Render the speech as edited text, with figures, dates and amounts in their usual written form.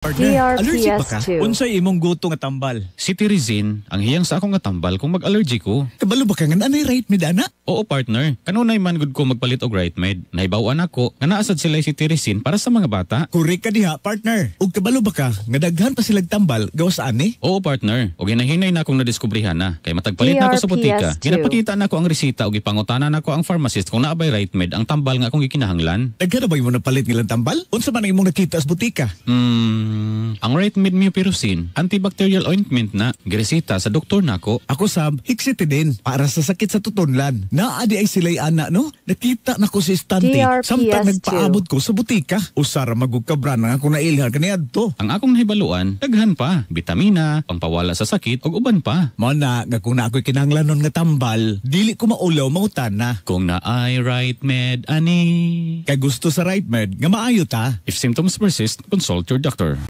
Partner, allergic ba ka? DRPS2. Unsay imong guto nga tambal? Si Tirizin, ang hiyang sa akong nga tambal kung mag-allergy ko. Kabalo ba ka nga anay right med ana? Oo partner, kanunay man gud ko magpalit og right med. Nahibawan ako nga naasad sila si Tirizin para sa mga bata. Korek ka diha, partner. Ug kabalo ba ka nga daghan pa silang tambal gawas ani? Oo partner, o ginahinay na akong nadiskubrihan na. Kay matagpalit na ako sa butika, DRPS2. ginapakita na ako ang resita o gipangutana na ako ang pharmacist kung naabay right med ang tambal nga akong gikinahanglan. Daghan na ba mo napalit nilang tambal? Unsa man ang imong nakita sa butika? Ang right med mupirocin, antibacterial ointment na, giresita sa doktor nako. Ako sab, hixitidin para sa sakit sa tutonlan. Naadi ay sila'y ana no? Nakita na ko si Stante DRPS2. samtang nagpaabot ko sa butika. Usara magugkabra na ako na ilhar kaniadto. Ang akong nahibaluan, daghan pa, bitamina, pangpawala sa sakit ug uban pa. Mao na nga kung na ako'y kinahanglanon nga tambal, dili ko maulaw mautan na. Kung naay right med ani. Kay gusto sa right med nga maayo ta. If symptoms persist, consult your doctor.